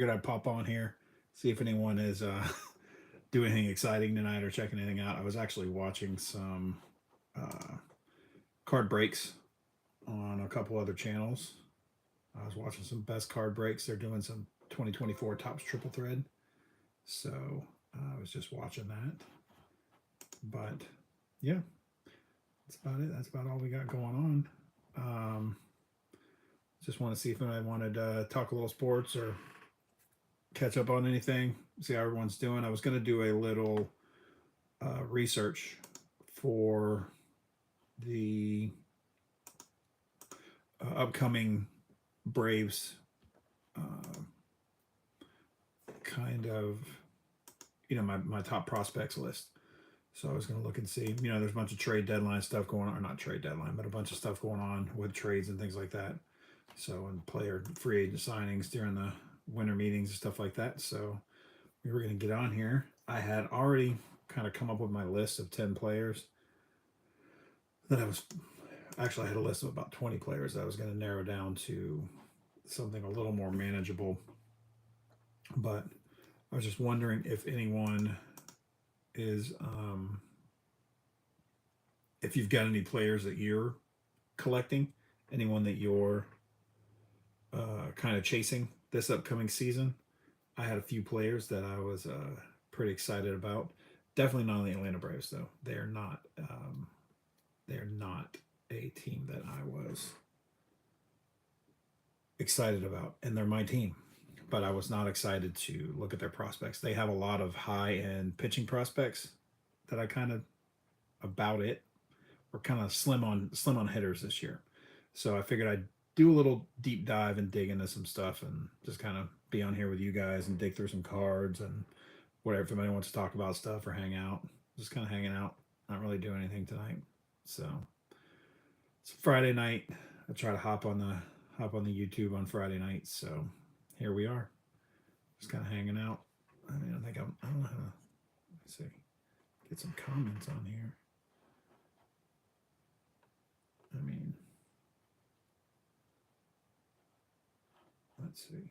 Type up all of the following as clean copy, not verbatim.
figured I'd pop on here, see if anyone is doing anything exciting tonight or checking anything out. I was actually watching some uh, card breaks on a couple other channels. I was watching some best card breaks. They're doing some 2024 Tops Triple Thread. So I was just watching that. But yeah, that's about it. That's about all we got going on. Um, just want to see if anybody wanted to talk a little sports or catch up on anything, see how everyone's doing. I was going to do a little research for the upcoming Braves uh, kind of, my top prospects list. So I was going to look and see, there's a bunch of trade deadline stuff going on, or not trade deadline, but a bunch of stuff going on with trades and things like that. So, and player free agent signings during the winter meetings and stuff like that. So we were going to get on here. I had already kind of come up with my list of 10 players. Then I had a list of about 20 players that I was going to narrow down to something a little more manageable. But I was just wondering if anyone is, if you've got any players that you're collecting, anyone that you're kind of chasing this upcoming season. I had a few players that I was pretty excited about. Definitely not the Atlanta Braves, though. They're not. They're not a team that I was excited about, and they're my team. But I was not excited to look at their prospects. They have a lot of high-end pitching prospects that I kind of about it. We're kind of slim on hitters this year, so I figured I'd do a little deep dive and dig into some stuff and just kind of be on here with you guys and dig through some cards and whatever. If anybody wants to talk about stuff or hang out, just kind of hanging out, not really doing anything tonight. So it's Friday night. I try to hop on the YouTube on Friday night. So here we are, just kind of hanging out. I mean, I don't know how to, let's see, get some comments on here. I mean, let's see.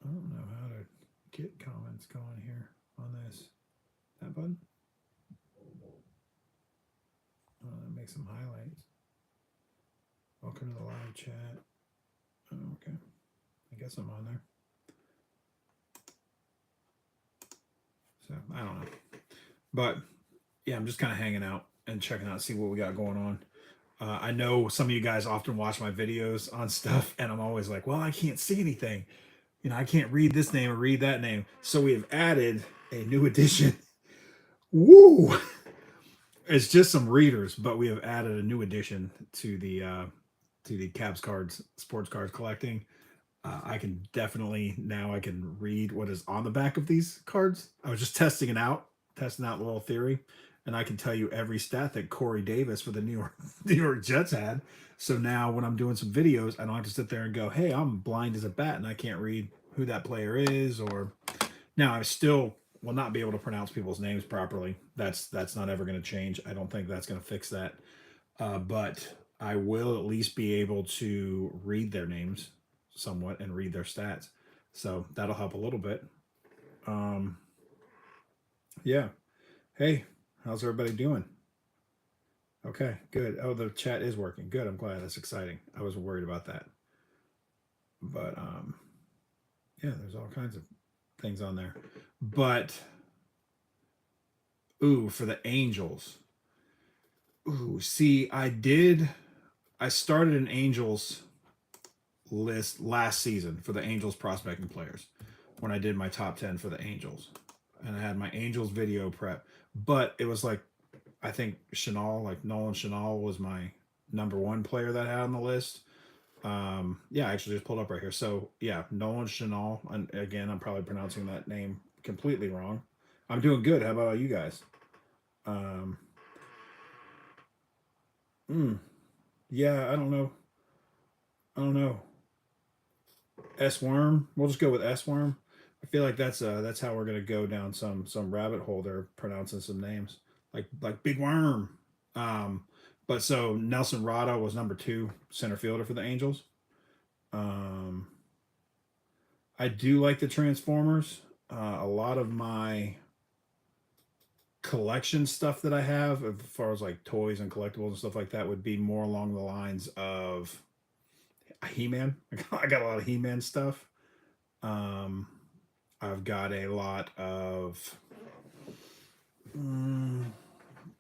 I don't know how to get comments going here on this. That button? Make some highlights. Welcome to the live chat. Oh, okay. I guess I'm on there. So I don't know. But yeah, I'm just kind of hanging out and checking out, see what we got going on. I know some of you guys often watch my videos on stuff, and I'm always like, well, I can't see anything. I can't read this name or read that name. So we have added a new addition. Woo! It's just some readers, but we have added a new addition to the Caps cards, sports cards collecting. I can definitely now I can read what is on the back of these cards. I was just testing out the little theory, and I can tell you every stat that Corey Davis for the New York New York Jets had. So now when I'm doing some videos, I don't have to sit there and go, "Hey, I'm blind as a bat and I can't read who that player is." Or now I still will not be able to pronounce people's names properly. That's not ever going to change. I don't think that's going to fix that. But I will at least be able to read their names somewhat and read their stats. So that'll help a little bit. Um, yeah. Hey, how's everybody doing? Okay, good. Oh, the chat is working. Good. I'm glad. That's exciting. I was worried about that. But yeah, there's all kinds of things on there. But ooh, for the Angels. Ooh, see, I started an Angels list last season for the Angels prospecting players when I did my top 10 for the Angels. And I had my Angels video prep. But it was like, I think Chanel, like Nolan Chanel, was my number one player that I had on the list. Yeah, I actually just pulled up right here. So yeah, Nolan Chanel. And again, I'm probably pronouncing that name completely wrong. I'm doing good. How about you guys? Um, mm, yeah, I don't know. I don't know. S worm. We'll just go with S worm. I feel like that's how we're gonna go down some rabbit hole there, pronouncing some names like Big Worm. Um, but so Nelson Rada was number two center fielder for the Angels. Um, I do like the Transformers. A lot of my collection stuff that I have, as far as like toys and collectibles and stuff like that, would be more along the lines of He-Man. I got a lot of He-Man stuff. Um, I've got a lot of. Mm,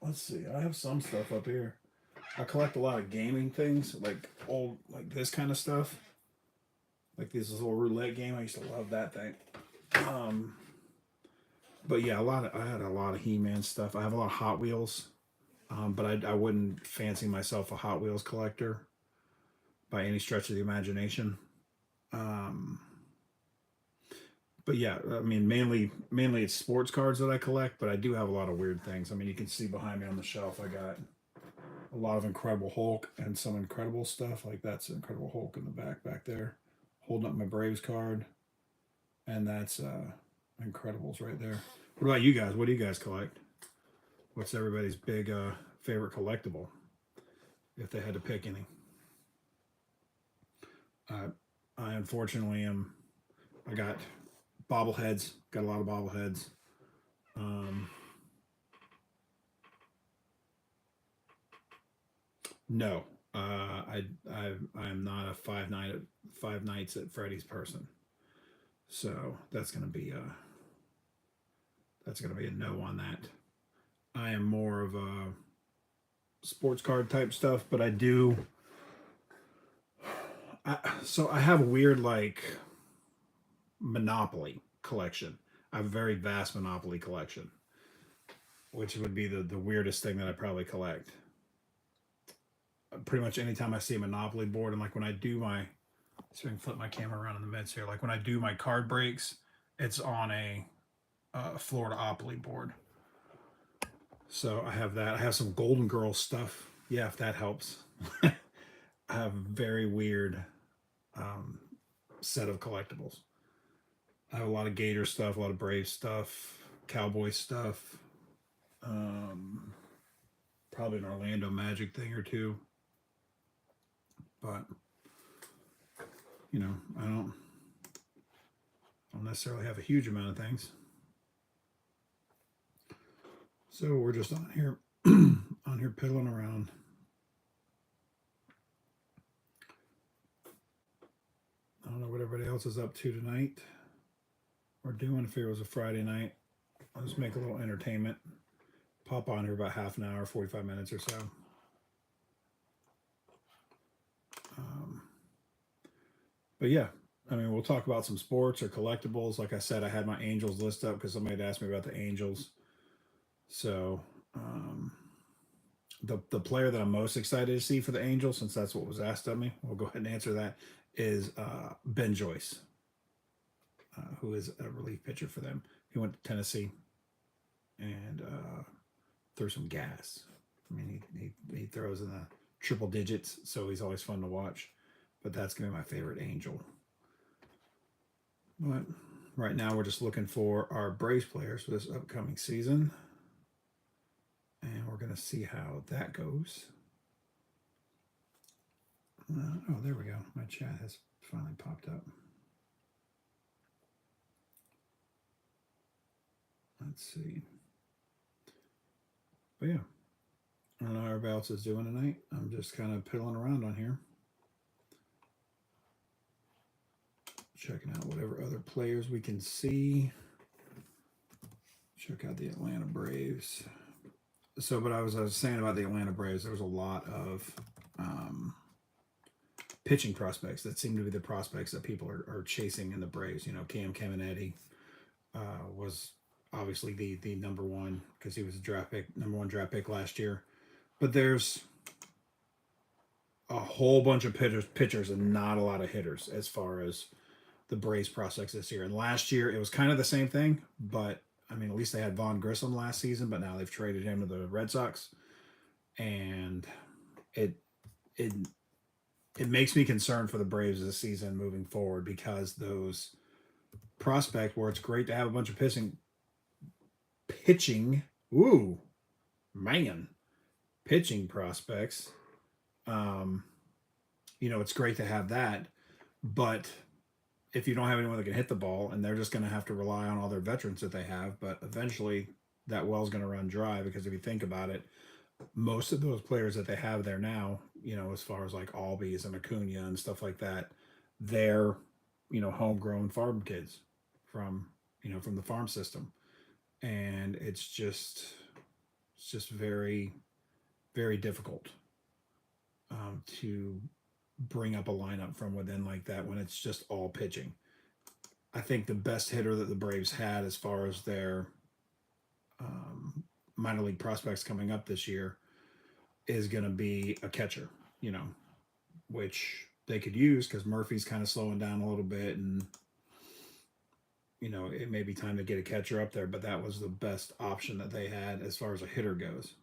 let's see. I have some stuff up here. I collect a lot of gaming things, like old, like this kind of stuff. Like this little roulette game. I used to love that thing. Um, but yeah, I had a lot of He-Man stuff. I have a lot of Hot Wheels, but I wouldn't fancy myself a Hot Wheels collector by any stretch of the imagination. Um, but yeah, I mean, mainly it's sports cards that I collect, but I do have a lot of weird things. I mean, you can see behind me on the shelf, I got a lot of Incredible Hulk and some Incredible stuff. Like that's Incredible Hulk in the back there, holding up my Braves card, and that's Incredibles right there. What about you guys? What do you guys collect? What's everybody's big favorite collectible? If they had to pick any, uh, I unfortunately am. I got bobbleheads. Got a lot of bobbleheads. Um, no, I am not a Five Nights at Freddy's person. So that's gonna be a no on that. I am more of a sports card type stuff, but I do. So I have a weird like Monopoly collection. I have a very vast Monopoly collection, which would be the weirdest thing that I probably collect. Pretty much anytime I see a Monopoly board, and like when I do my, so I can flip my camera around in the midst here. Like when I do my card breaks, it's on a Florida Opoly board. So I have that. I have some Golden Girls stuff. Yeah, if that helps. I have a very weird um, set of collectibles. I have a lot of Gator stuff, a lot of Brave stuff, Cowboy stuff. Um, Probably an Orlando Magic thing or two. But you know, I don't necessarily have a huge amount of things. So we're just on here on here piddling around. I don't know what everybody else is up to tonight or doing. If it was a Friday night, I'll just make a little entertainment. Pop on here about half an hour, 45 minutes or so. Um, but yeah, I mean, we'll talk about some sports or collectibles. Like I said, I had my Angels list up because somebody had asked me about the Angels. So the player that I'm most excited to see for the Angels, since that's what was asked of me, we'll go ahead and answer that, is Ben Joyce, who is a relief pitcher for them. He went to Tennessee and threw some gas. I mean, he throws in the triple digits, so he's always fun to watch. But that's going to be my favorite Angel. But right now, we're just looking for our Braves players for this upcoming season. And we're going to see how that goes. Oh, there we go. My chat has finally popped up. Let's see. But yeah, I don't know how everybody else is doing tonight. I'm just kind of piddling around on here. Checking out whatever other players we can see. Check out the Atlanta Braves. So, but I was saying about the Atlanta Braves, there was a lot of pitching prospects that seem to be the prospects that people are chasing in the Braves. You know, Cam Caminiti was obviously the number one because he was a number one draft pick last year. But there's a whole bunch of pitchers and not a lot of hitters as far as the Braves prospects this year. And last year it was kind of the same thing, but I mean, at least they had Vaughn Grissom last season, but now they've traded him to the Red Sox, and it makes me concerned for the Braves this season moving forward because those prospects, where it's great to have a bunch of pitching, ooh, man, pitching prospects. You know, it's great to have that, But if you don't have anyone that can hit the ball, and they're just going to have to rely on all their veterans that they have, but eventually that well's going to run dry because if you think about it, most of those players that they have there now, as far as like Albies and Acuna and stuff like that, they're, homegrown farm kids from, from the farm system. And it's just very, very difficult to bring up a lineup from within like that when it's just all pitching. I think the best hitter that the Braves had as far as their um, minor league prospects coming up this year is going to be a catcher, you know, which they could use because Murphy's kind of slowing down a little bit, and it may be time to get a catcher up there. But that was the best option that they had as far as a hitter goes,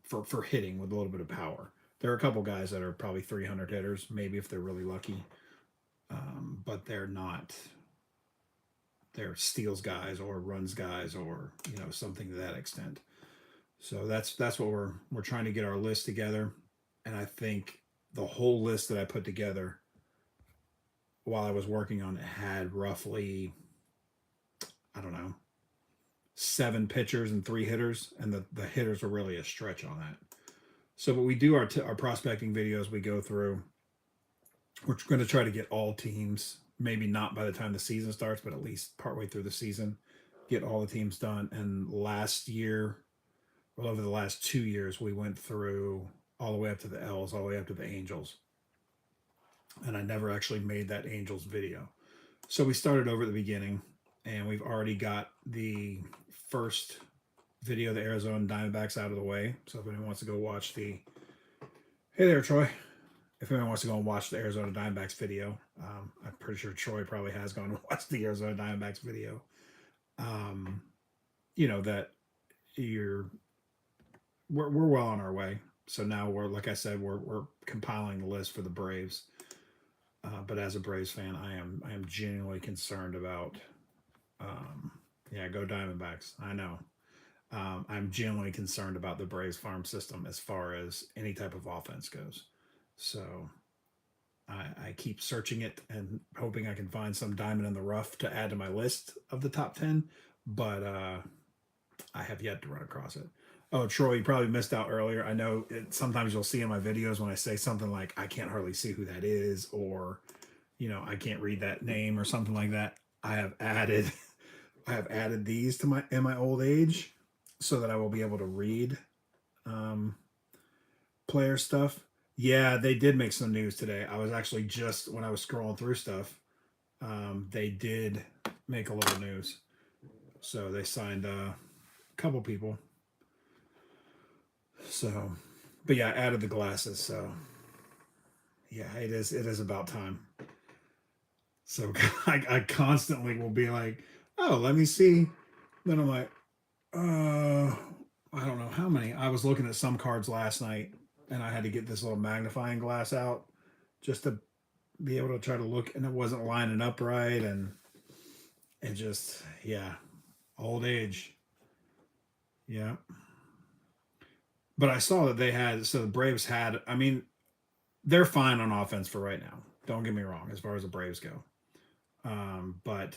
for hitting with a little bit of power. There are a couple guys that are probably 300 hitters, maybe if they're really lucky, but they're not. They're steals guys or runs guys or something to that extent. So that's what we're trying to get our list together, and I think the whole list that I put together while I was working on it had roughly, I don't know, 7 pitchers and 3 hitters, and the hitters were really a stretch on that. So, but we do our prospecting videos. We go through. We're going to try to get all teams. Maybe not by the time the season starts, but at least partway through the season, get all the teams done. And last year, well, over the last 2 years, we went through all the way up to the L's, all the way up to the Angels. And I never actually made that Angels video. So we started over at the beginning, and we've already got the first video of the Arizona Diamondbacks out of the way. So if anyone wants to go watch hey there, Troy. If anyone wants to go and watch the Arizona Diamondbacks video, I'm pretty sure Troy probably has gone and watched the Arizona Diamondbacks video. That we're well on our way. So now like I said, we're compiling the list for the Braves. But as a Braves fan, I am genuinely concerned about. Go Diamondbacks. I know. I'm genuinely concerned about the Braves farm system as far as any type of offense goes. So I keep searching it and hoping I can find some diamond in the rough to add to my list of the top 10, but I have yet to run across it. Oh, Troy, you probably missed out earlier. I know sometimes you'll see in my videos when I say something like, I can't hardly see who that is, or, I can't read that name or something like that. I have added these to in my old age so that I will be able to read player stuff. Yeah, they did make some news today. I was actually just when I was scrolling through stuff, they did make a little news. So they signed a couple people. So, but yeah, I added the glasses. So yeah, it is about time. So I constantly will be like, oh, let me see. Then I'm like, I don't know how many. I was looking at some cards last night, and I had to get this little magnifying glass out just to be able to try to look, and it wasn't lining up right, and it just, yeah, old age. Yeah. But I saw that so the Braves had, I mean, they're fine on offense for right now. Don't get me wrong, as far as the Braves go. But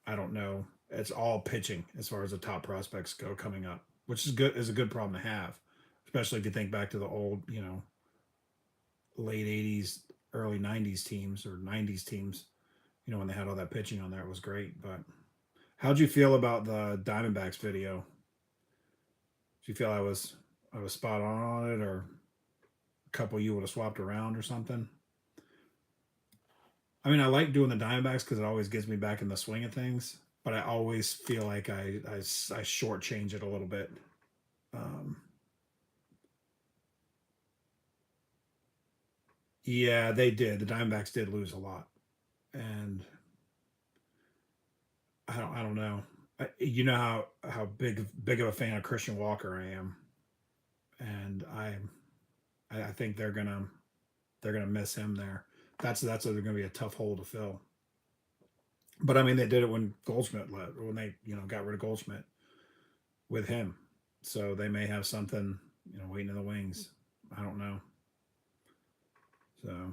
I don't know. It's all pitching as far as the top prospects go coming up, which is a good problem to have, especially if you think back to the old, late 80s, early 90s teams or 90s teams, when they had all that pitching on there. It was great. But how'd you feel about the Diamondbacks video? Did you feel I was spot on it, or a couple you would have swapped around or something? I mean, I like doing the Diamondbacks because it always gets me back in the swing of things, but I always feel like I shortchange it a little bit. Yeah, they did. The Diamondbacks did lose a lot, and I don't know. You know how big of a fan of Christian Walker I am, and I think they're gonna miss him there. That's going to be a tough hole to fill. But I mean, they did it when Goldschmidt left, when they got rid of Goldschmidt with him. So they may have something waiting in the wings. I don't know. So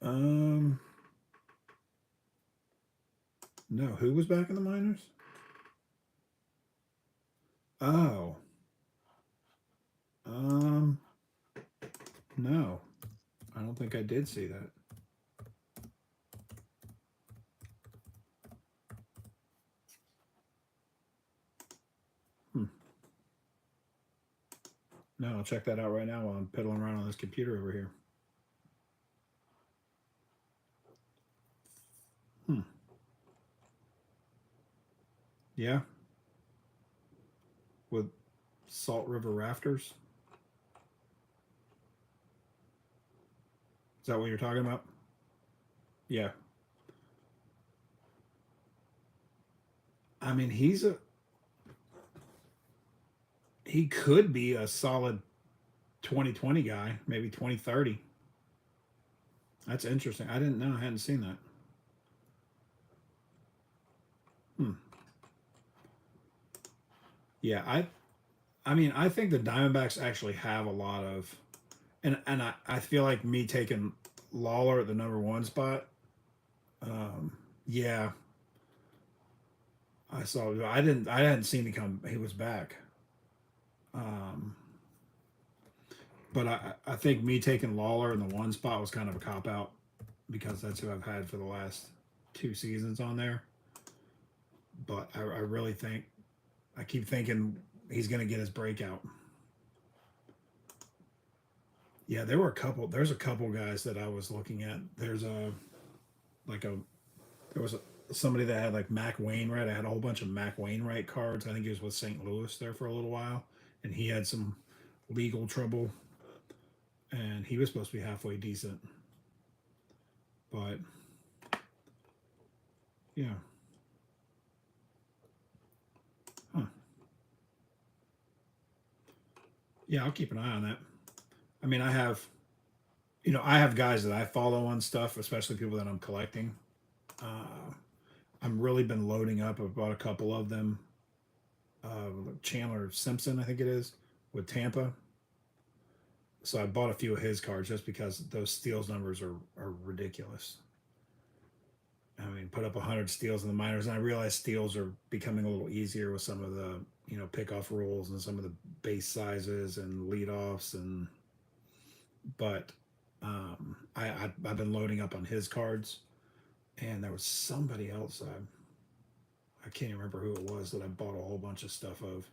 Um, no, who was back in the minors? Oh, um, no, I don't think I did see that. Hmm. No, I'll check that out right now while I'm piddling around on this computer over here. Hmm. Yeah, with Salt River Rafters. Is that what you're talking about? Yeah. I mean, he could be a solid 2020 guy, maybe 2030. That's interesting. I didn't know. I hadn't seen that. Hmm. Yeah, I mean, I think the Diamondbacks actually have a lot of, and I feel like me taking Lawler at the number one spot. Um, yeah, I saw. I hadn't seen he was back. Um, but I think me taking Lawler in the one spot was kind of a cop out because that's who I've had for the last two seasons on there. But I really think I keep thinking he's going to get his breakout. Yeah, there were a couple. There's a couple guys that I was looking at. There's a like a there was somebody that had like Mac Wainwright. I had a whole bunch of Mac Wainwright cards. I think he was with St. Louis there for a little while, and he had some legal trouble, and he was supposed to be halfway decent, but yeah, huh. Yeah, I'll keep an eye on that. I mean, I have guys that I follow on stuff, especially people that I'm collecting. Uh, I'm really been loading up. I've bought a couple of them. Chandler Simpson, I think it is, with Tampa. So I bought a few of his cards just because those steals numbers are ridiculous. I mean, put up 100 steals in the minors, and I realize steals are becoming a little easier with some of the pickoff rules and some of the base sizes and leadoffs and but I've been loading up on his cards, and there was somebody else I can't remember who it was that I bought a whole bunch of stuff of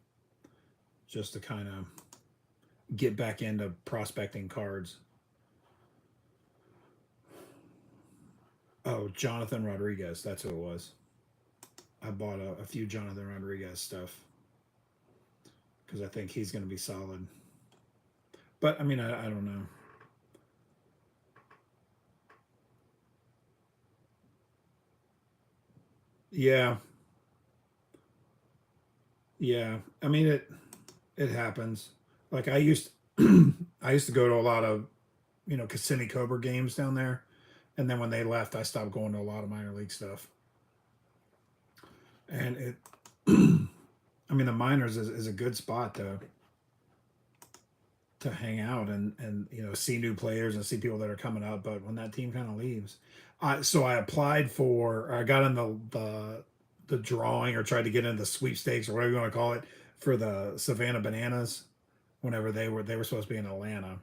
just to kind of get back into prospecting cards. Oh, Jonathan Rodriguez, that's who it was. I bought a few Jonathan Rodriguez stuff because I think he's going to be solid. But I mean, I don't know. Yeah, yeah. I mean, it happens. Like I used to go to a lot of Kissimmee Cobra games down there, and then when they left, I stopped going to a lot of minor league stuff. And I mean, the minors is a good spot to hang out and see new players and see people that are coming up. But when that team kind of leaves, I applied for I got in the drawing or tried to get in the sweepstakes or whatever you want to call it for the Savannah Bananas whenever they were supposed to be in Atlanta,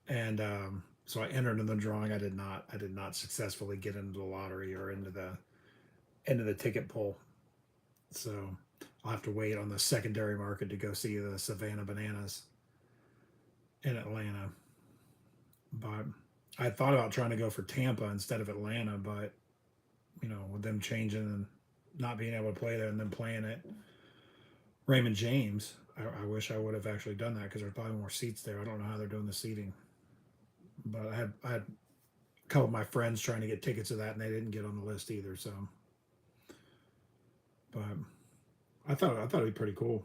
and so I entered in the drawing. I did not successfully get into the lottery or into the ticket pool. So I'll have to wait on the secondary market to go see the Savannah Bananas in Atlanta. But I thought about trying to go for Tampa instead of Atlanta, but with them changing and not being able to play there and then playing at Raymond James, I wish I would have actually done that because there's probably more seats there. I don't know how they're doing the seating, but I had a couple of my friends trying to get tickets to that and they didn't get on the list either. So, but I thought it'd be pretty cool.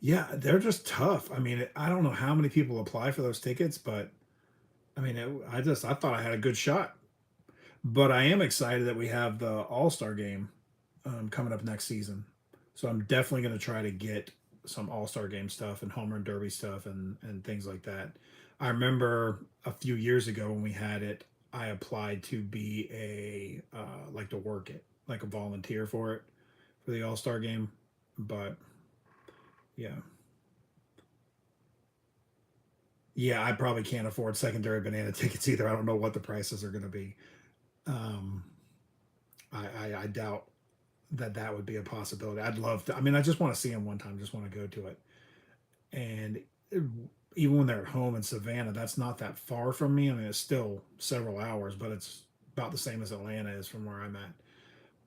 Yeah, they're just tough. I mean, I don't know how many people apply for those tickets, but I mean, I thought I had a good shot. But I am excited that we have the All Star game coming up next season. So I'm definitely going to try to get some All Star game stuff and home run derby stuff and things like that. I remember a few years ago when we had it, I applied to be a like to work it, like a volunteer for it for the All Star game. But yeah, yeah, I probably can't afford secondary banana tickets either. I don't know what the prices are going to be. Um, I doubt that that would be a possibility. I'd love to. I mean, I just want to see them one time. Just want to go to it. And even when they're at home in Savannah, that's not that far from me. I mean, it's still several hours, but it's about the same as Atlanta is from where I'm at.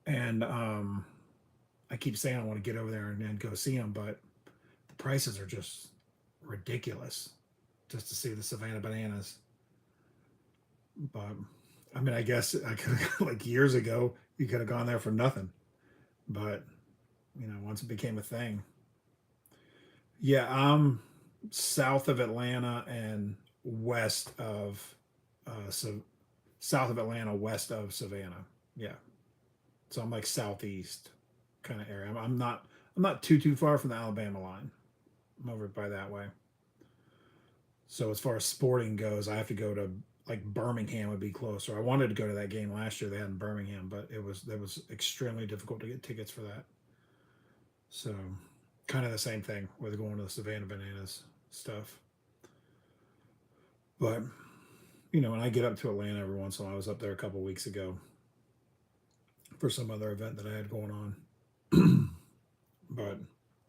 And I keep saying I want to get over there and go see them, but the prices are just ridiculous just to see the Savannah Bananas. But I mean, I guess I could have, like years ago, you could have gone there for nothing. But once it became a thing, yeah, I'm south of Atlanta and west of, so south of Atlanta, west of Savannah. Yeah, so I'm like southeast kind of area. I'm not too far from the Alabama line. I'm over by that way. So as far as sporting goes, I have to go to like Birmingham would be closer. I wanted to go to that game last year they had in Birmingham, but it was extremely difficult to get tickets for that. So kind of the same thing with going to the Savannah Bananas stuff. But when I get up to Atlanta every once in a while, I was up there a couple weeks ago for some other event that I had going on. But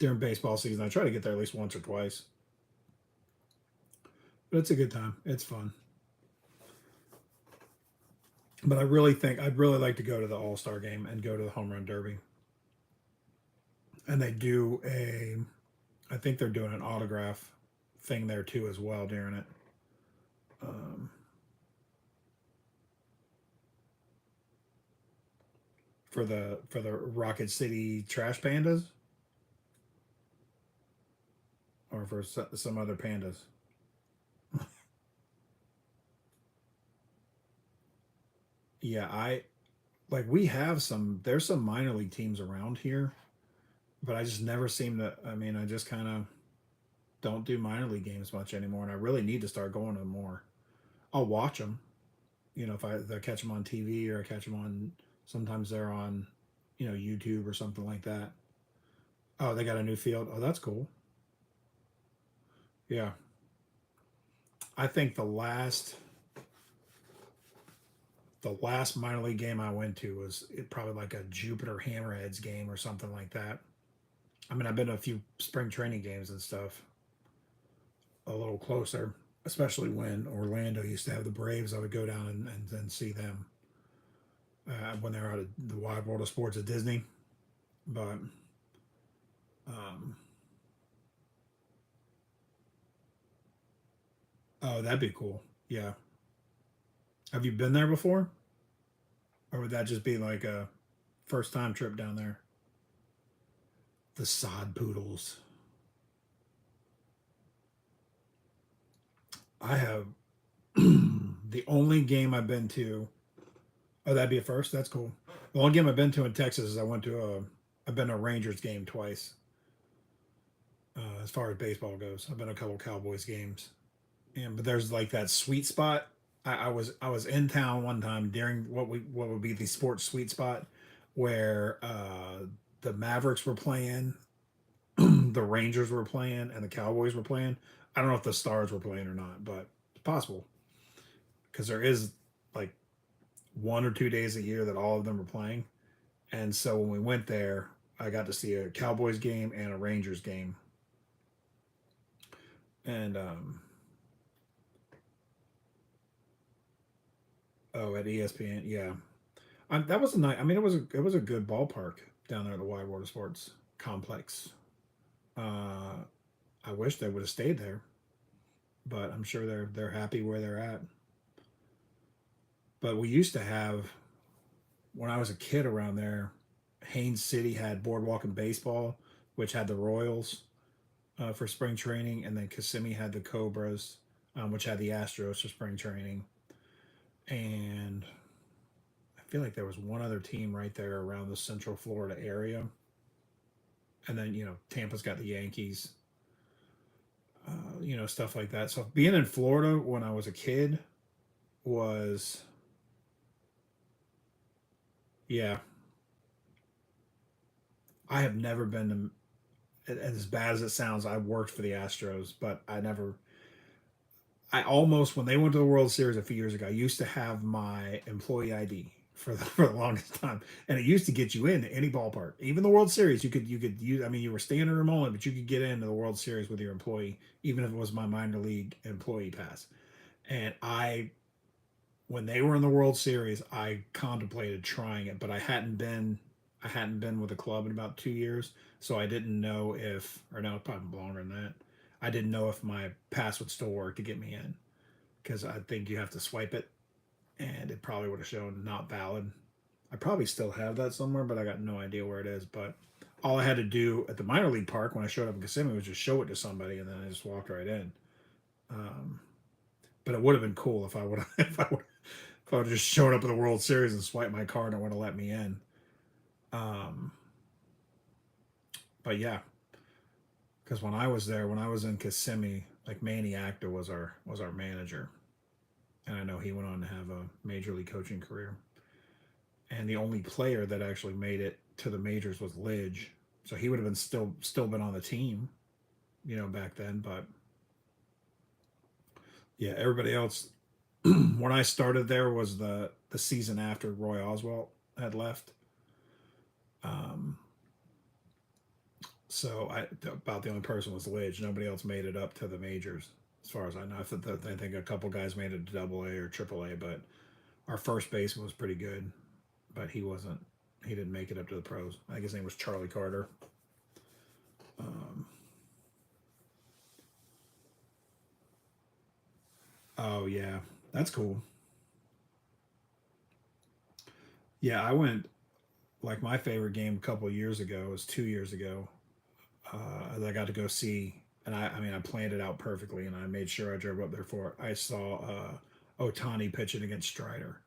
during baseball season, I try to get there at least once or twice. But it's a good time. It's fun. But I really think I'd really like to go to the All Star game and go to the Home Run Derby. And they do I think they're doing an autograph thing there too as well during it. Um, for the Rocket City Trash Pandas, or for some other pandas. Yeah, I like we have some. There's some minor league teams around here, but I just never seem to. I mean, I just kind of don't do minor league games much anymore, and I really need to start going to them more. I'll watch them, if I catch them on TV or I catch them on. Sometimes they're on, YouTube or something like that. Oh, they got a new field. Oh, that's cool. Yeah, I think the last minor league game I went to was probably like a Jupiter Hammerheads game or something like that. I mean, I've been to a few spring training games and stuff a little closer, especially when Orlando used to have the Braves. I would go down and see them when they were out of the Wide World of Sports at Disney. But um, oh, that'd be cool. Yeah. Have you been there before, or would that just be like a first time trip down there? The Sod Poodles. I have the only game I've been to. Oh, that'd be a first. That's cool. The only game I've been to in Texas is I went to a. I've been to a Rangers game twice. As far as baseball goes, I've been to a couple Cowboys games. And but there's like that sweet spot. I was in town one time during what would be the sports sweet spot, where the Mavericks were playing, the Rangers were playing, and the Cowboys were playing. I don't know if the Stars were playing or not, but it's possible because there is like 1 or 2 days a year that all of them are playing. And so when we went there, I got to see a Cowboys game and a Rangers game. And oh, at ESPN, yeah, that was a night. I mean, it was a good ballpark down there at the Wide World of Sports complex. Uh, I wish they would have stayed there, but I'm sure they're happy where they're at. But we used to have when I was a kid around there. Haines City had Boardwalk and Baseball, which had the Royals for spring training, and then Kissimmee had the Cobras, which had the Astros for spring training. And I feel like there was one other team right there around the Central Florida area. And then Tampa's got the Yankees. stuff like that. So being in Florida when I was a kid was, yeah, I have never been to, as bad as it sounds, I worked for the Astros, but I almost, when they went to the World Series a few years ago, I used to have my employee ID for the longest time, and it used to get you into any ballpark, even the World Series. You could use. I mean, you were standing room only, but you could get into the World Series with your employee, even if it was my minor league employee pass. And when they were in the World Series, I contemplated trying it, but I hadn't been with the club in about 2 years, so I didn't know if, or no, probably longer than that. I didn't know if my pass would still work to get me in because I think you have to swipe it, and it probably would have shown not valid. I probably still have that somewhere, but I got no idea where it is. But all I had to do at the minor league park when I showed up in Kissimmee was just show it to somebody, and then I just walked right in. Um, but it would have been cool if I would have if I would have just showed up at the World Series and swiped my card and it would have let me in. Um, but yeah, because when I was there, when I was in Kissimmee, like Manny Acta was our manager, and I know he went on to have a major league coaching career. And the only player that actually made it to the majors was Lidge, so he would have been still been on the team, back then. But yeah, everybody else when I started there was the season after Roy Oswalt had left. Um, so about the only person was Lidge. Nobody else made it up to the majors, as far as I know. I think a couple guys made it to Double A or Triple A, but our first baseman was pretty good, but he wasn't. He didn't make it up to the pros. I think his name was Charlie Carter. Um, oh yeah, that's cool. Yeah, I went, like, my favorite game a couple of years ago was 2 years ago. I got to go see, and I mean, I planned it out perfectly, and I made sure I drove up there for it. I saw Otani pitching against Strider,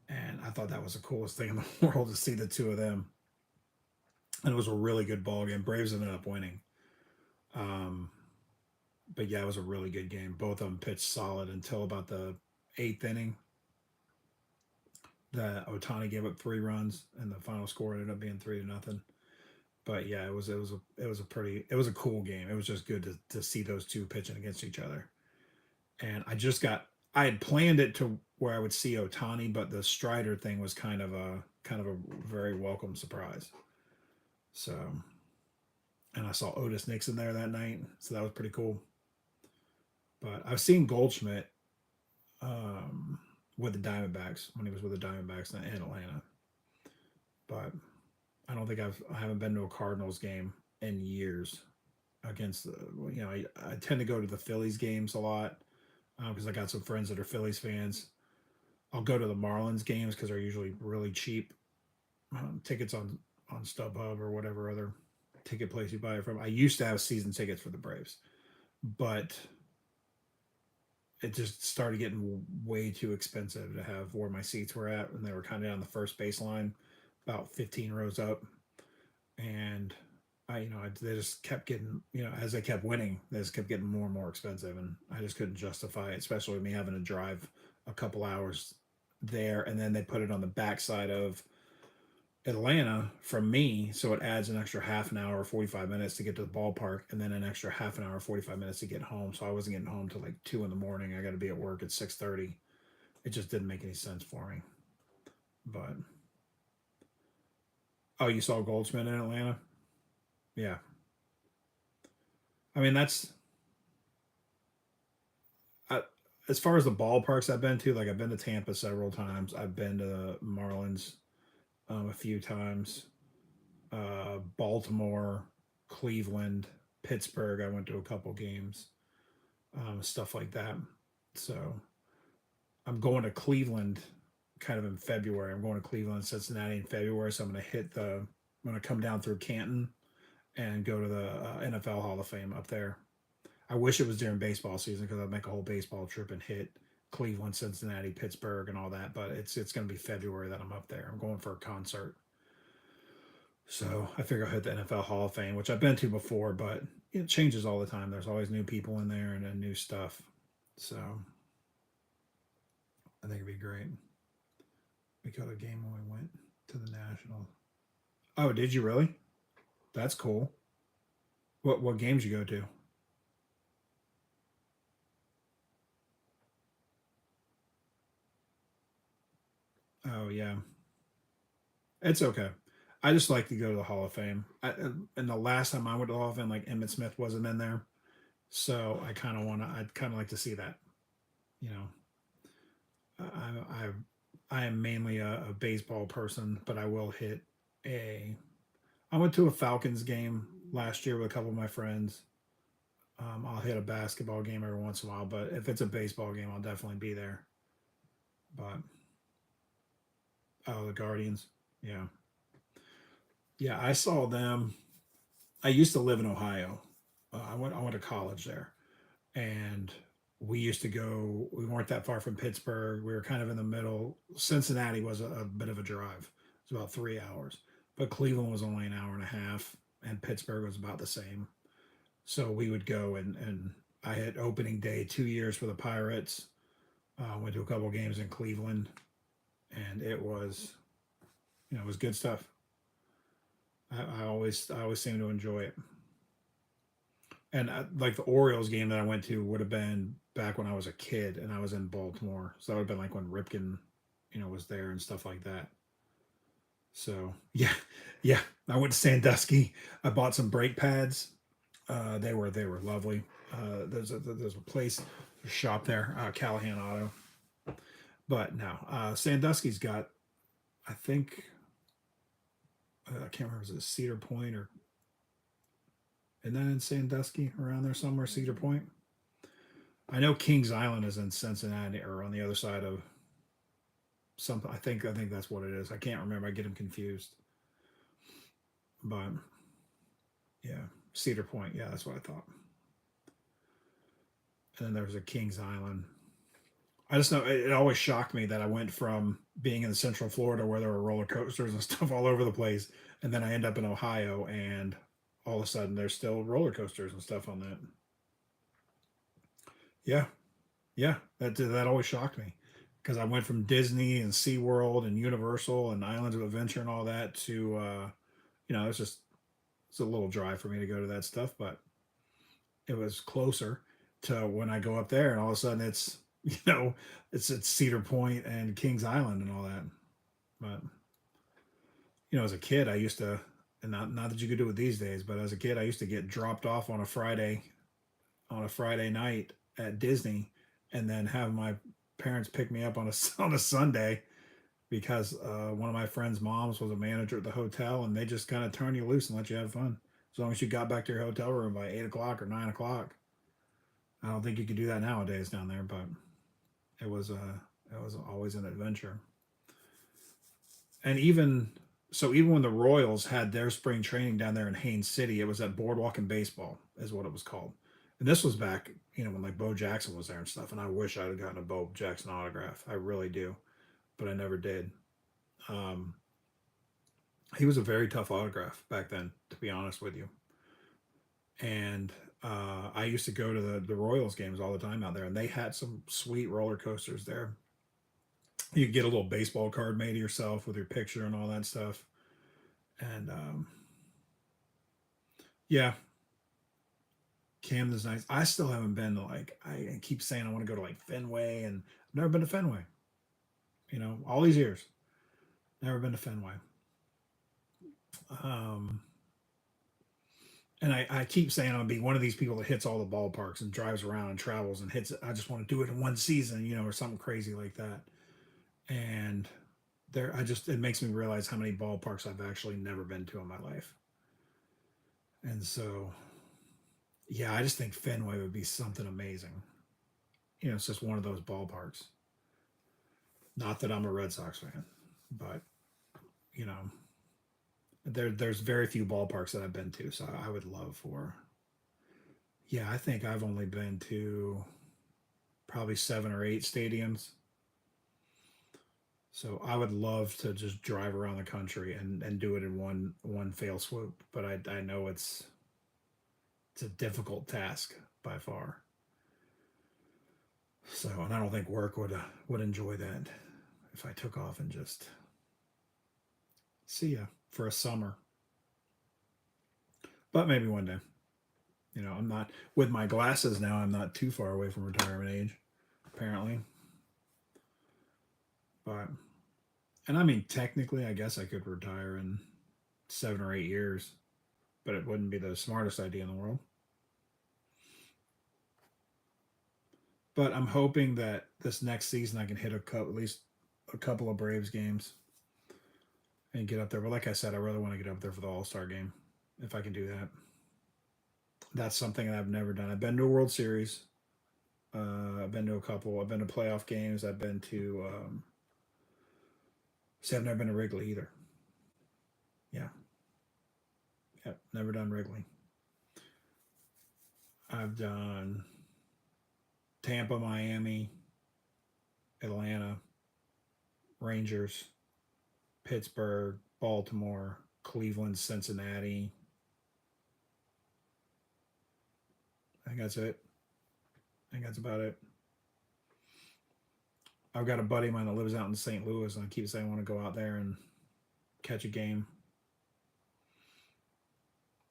and I thought that was the coolest thing in the world to see the two of them. And it was a really good ball game. Braves ended up winning, um, but yeah, it was a really good game. Both of them pitched solid until about the eighth inning. That Otani gave up 3 runs, and the final score ended up being 3-0. But yeah, it was a cool game. It was just good to see those two pitching against each other. And I had planned it to where I would see Otani, but the Strider thing was kind of a very welcome surprise. So, and I saw Otis Nixon there that night, so that was pretty cool. But I've seen Goldschmidt um, with the Diamondbacks when he was with the Diamondbacks in Atlanta, but I haven't been to a Cardinals game in years against the, I tend to go to the Phillies games a lot because I got some friends that are Phillies fans. I'll go to the Marlins games because they're usually really cheap. Tickets on StubHub or whatever other ticket place you buy it from. I used to have season tickets for the Braves, but it just started getting way too expensive to have where my seats were at, and they were kind of on the first baseline, about 15 rows up, and they just kept getting, as they kept winning, they just kept getting more and more expensive, and I just couldn't justify it, especially with me having to drive a couple hours there, and then they put it on the backside of Atlanta from me, so it adds an extra half an hour, 45 minutes to get to the ballpark, and then an extra half an hour, 45 minutes to get home. So I wasn't getting home till like 2 in the morning. I got to be at work at 6:30. It just didn't make any sense for me. But oh, you saw Goldsmith in Atlanta? Yeah, I mean I, as far as the ballparks I've been to. Like I've been to Tampa several times. I've been to the Marlins a few times. Baltimore, Cleveland, Pittsburgh. I went to a couple games, stuff like that. So I'm going to Cleveland kind of in February. I'm going to Cleveland, Cincinnati in February. So I'm going to come down through Canton and go to the NFL Hall of Fame up there. I wish it was during baseball season because I'd make a whole baseball trip and hit Cleveland, Cincinnati, Pittsburgh, and all that. But it's going to be February that I'm up there. I'm going for a concert. So I figure I'll hit the NFL Hall of Fame, which I've been to before, but it changes all the time. There's always new people in there and new stuff. So I think it'd be great. We got a game when we went to the National. Oh, did you really? That's cool. What games you go to? Oh yeah, it's okay. I just like to go to the Hall of Fame. And the last time I went to the Hall of Fame, like Emmett Smith wasn't in there, so I kind of want to. I'd kind of like to see that. You know, I am mainly a baseball person, but I will hit a. I went to a Falcons game last year with a couple of my friends. I'll hit a basketball game every once in a while, but if it's a baseball game, I'll definitely be there. But oh, the Guardians, yeah, yeah, I saw them. I used to live in Ohio. I went to college there, and we used to go. We weren't that far from Pittsburgh. We were kind of in the middle. Cincinnati was a bit of a drive. It was about 3 hours, but Cleveland was only an hour and a half, and Pittsburgh was about the same. So we would go and I had opening day 2 years for the Pirates. Went to a couple games in Cleveland, and it was good stuff. I always seem to enjoy it. And like the Orioles game that I went to would have been back when I was a kid and I was in Baltimore. So that would have been like when Ripken, was there and stuff like that. So yeah, yeah. I went to Sandusky. I bought some brake pads. They were lovely. There's a place, a shop there, Callahan Auto. But no, Sandusky's got, I think, I can't remember, is it Cedar Point or, and then in Sandusky around there somewhere, Cedar Point. I know Kings Island is in Cincinnati or on the other side of something. I think that's what it is. I can't remember. I get them confused. But yeah, Cedar Point. Yeah, that's what I thought. And then there was a Kings Island. I just know it always shocked me that I went from being in Central Florida where there were roller coasters and stuff all over the place, and then I end up in Ohio, and all of a sudden there's still roller coasters and stuff on that. Yeah, yeah, that always shocked me because I went from Disney and SeaWorld and Universal and Islands of Adventure and all that to it's just it's a little dry for me to go to that stuff, but it was closer to when I go up there, and all of a sudden it's it's Cedar Point and Kings Island and all that. But as a kid, I used to, and not that you could do it these days, but as a kid, I used to get dropped off on a Friday night at Disney, and then have my parents pick me up on a on a Sunday because one of my friends' moms was a manager at the hotel, and they just kind of turn you loose and let you have fun as long as you got back to your hotel room by 8 o'clock or 9 o'clock. I don't think you could do that nowadays down there, but it was always an adventure. And even when the Royals had their spring training down there in Haines City, it was at Boardwalk and Baseball, is what it was called. And this was back, when like Bo Jackson was there and stuff. And I wish I'd have gotten a Bo Jackson autograph. I really do, but I never did. Um, he was a very tough autograph back then, to be honest with you. And I used to go to the Royals games all the time out there, and they had some sweet roller coasters there. You could get a little baseball card made of yourself with your picture and all that stuff. And yeah, Camden's nice. I still haven't been to, like, I keep saying I want to go to like Fenway, and I've never been to Fenway. All these years, never been to Fenway. Um, and I keep saying I'm gonna be one of these people that hits all the ballparks and drives around and travels and hits it. I just want to do it in one season, or something crazy like that. And it makes me realize how many ballparks I've actually never been to in my life. And so, yeah, I just think Fenway would be something amazing. It's just one of those ballparks. Not that I'm a Red Sox fan, but you know, there's very few ballparks that I've been to, so I would love for. Yeah, I think I've only been to probably 7 or 8 stadiums. So I would love to just drive around the country and do it in one fail swoop. But I know it's it's a difficult task by far. So, and I don't think work would enjoy that if I took off and just see ya for a summer. But maybe one day. You know, I'm not with my glasses now. I'm not too far away from retirement age, apparently. But and I mean, technically, I guess I could retire in 7 or 8 years, but it wouldn't be the smartest idea in the world. But I'm hoping that this next season I can hit at least a couple of Braves games and get up there. But like I said, I really want to get up there for the All Star game if I can do that. That's something that I've never done. I've been to a World Series. I've been to a couple. I've been to playoff games. I've been to. See, I've never been to Wrigley either. Yeah, yeah, never done Wrigley. I've done Tampa, Miami, Atlanta, Rangers, Pittsburgh, Baltimore, Cleveland, Cincinnati. I think that's it. I think that's about it. I've got a buddy of mine that lives out in St. Louis, and I keep saying I want to go out there and catch a game,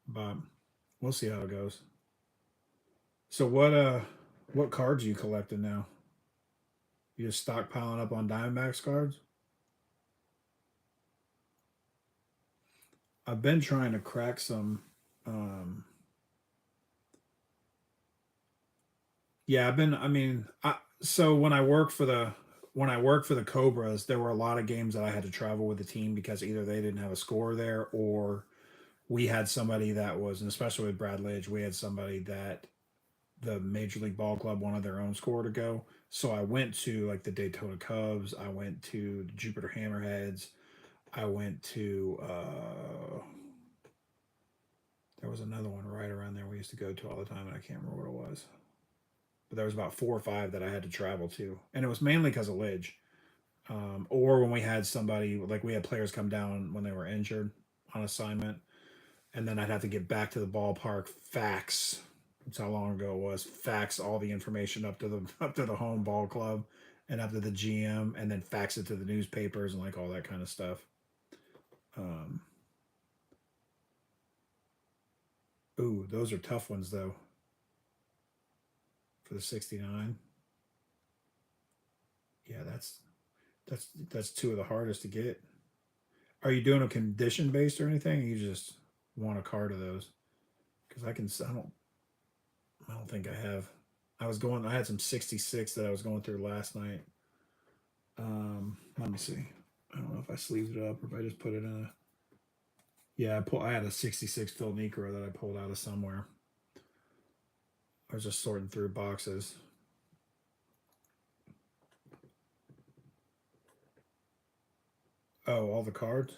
but we'll see how it goes. So what cards are you collecting now? You just stockpiling up on Diamondbacks cards? I've been trying to crack some. Um, yeah, I've been. I mean, so when I worked for the Cobras, there were a lot of games that I had to travel with the team because either they didn't have a score there or we had somebody that was, and especially with Brad Lidge, we had somebody that the Major League Ball Club wanted their own score to go. So I went to like the Daytona Cubs. I went to the Jupiter Hammerheads. I went to there was another one right around there we used to go to all the time, and I can't remember what it was. But there was about 4 or 5 that I had to travel to, and it was mainly because of Lidge. Or when we had somebody like we had players come down when they were injured on assignment, and then I'd have to get back to the ballpark, fax. That's how long ago it was. Fax all the information up to the up to the home ball club and up to the GM, and then fax it to the newspapers and like all that kind of stuff. Um, ooh, those are tough ones though for the 69. Yeah, that's two of the hardest to get. Are you doing a condition based or anything? Or you just want a card of those? Because I don't think I have. I had some 66 that I was going through last night. Let me see. I don't know if I sleeved it up or if I just put it in a. Yeah, I had a 66 Phil Necro that I pulled out of somewhere. I was just sorting through boxes. Oh, all the cards?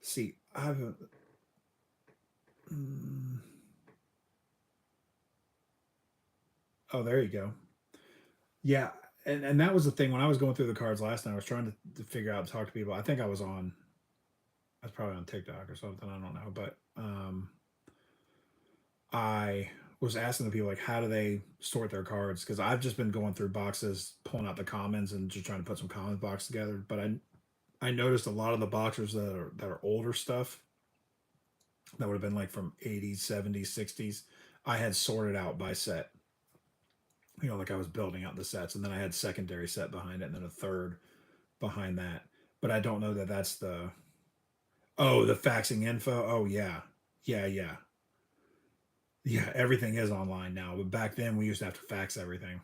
See, I haven't. Mm, oh, there you go. Yeah, and that was the thing when I was going through the cards last night. I was trying to figure out talk to people. I think I was probably on TikTok or something. I don't know, but I was asking the people like how do they sort their cards because I've just been going through boxes, pulling out the commons and just trying to put some commons box together. But I noticed a lot of the boxers that are older stuff that would have been like from 80s, 70s, 60s. I had sorted out by set. You know, like I was building out the sets, and then I had secondary set behind it, and then a third behind that. But I don't know that that's the the faxing info. Oh yeah, yeah. Yeah, everything is online now. But back then we used to have to fax everything.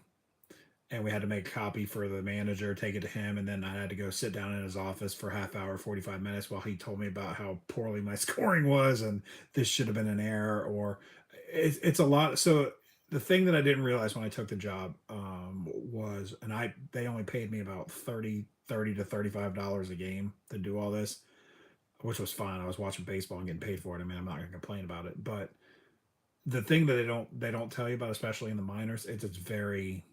And we had to make a copy for the manager, take it to him, and then I had to go sit down in his office for a half hour, 45 minutes while he told me about how poorly my scoring was and this should have been an error or it's a lot. So the thing that I didn't realize when I took the job was, and they only paid me about 30 to $35 a game to do all this, which was fine. I was watching baseball and getting paid for it. I mean, I'm not going to complain about it, but the thing that they don't tell you about, especially in the minors, it's very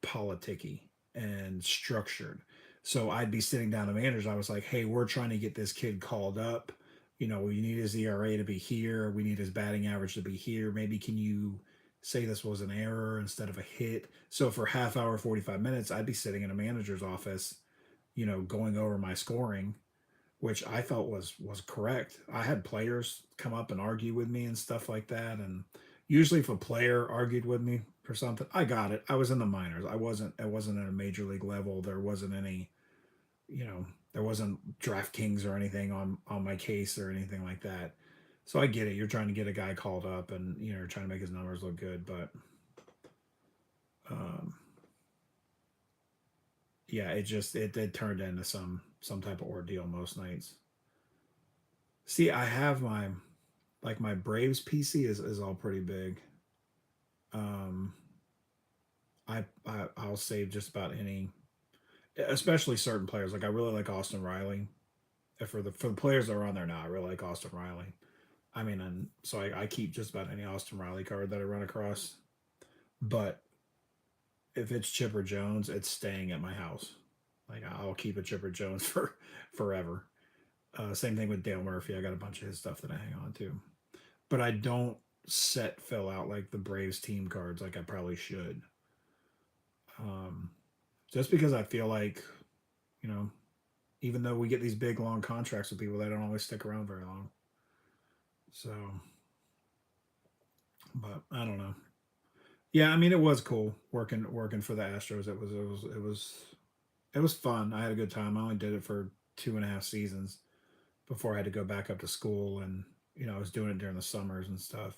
politicky and structured. So I'd be sitting down to managers. I was like, "Hey, we're trying to get this kid called up. We need his ERA to be here. We need his batting average to be here. Maybe can you say this was an error instead of a hit? So for half hour, 45 minutes, I'd be sitting in a manager's office, going over my scoring, which I felt was correct. I had players come up and argue with me and stuff like that. And usually if a player argued with me for something, I got it. I was in the minors. I wasn't at a major league level. There wasn't any, you know, there wasn't DraftKings or anything on my case or anything like that. So I get it. You're trying to get a guy called up and you're trying to make his numbers look good, but um, yeah, it turned into some type of ordeal most nights. See, I have my Braves PC is all pretty big. Um, I'll save just about any, especially certain players. Like I really like Austin Riley. For the players that are on there now, I really like Austin Riley. I mean, and so I keep just about any Austin Riley card that I run across. But if it's Chipper Jones, it's staying at my house. Like I'll keep a Chipper Jones for forever. Same thing with Dale Murphy. I got a bunch of his stuff that I hang on to, but I don't set fill out like the Braves team cards like I probably should. Um, just because I feel like, you know, even though we get these big long contracts with people, they don't always stick around very long. So, but I don't know. Yeah, I mean, it was cool working for the Astros. It was fun. I had a good time. I only did it for 2.5 seasons before I had to go back up to school, and I was doing it during the summers and stuff.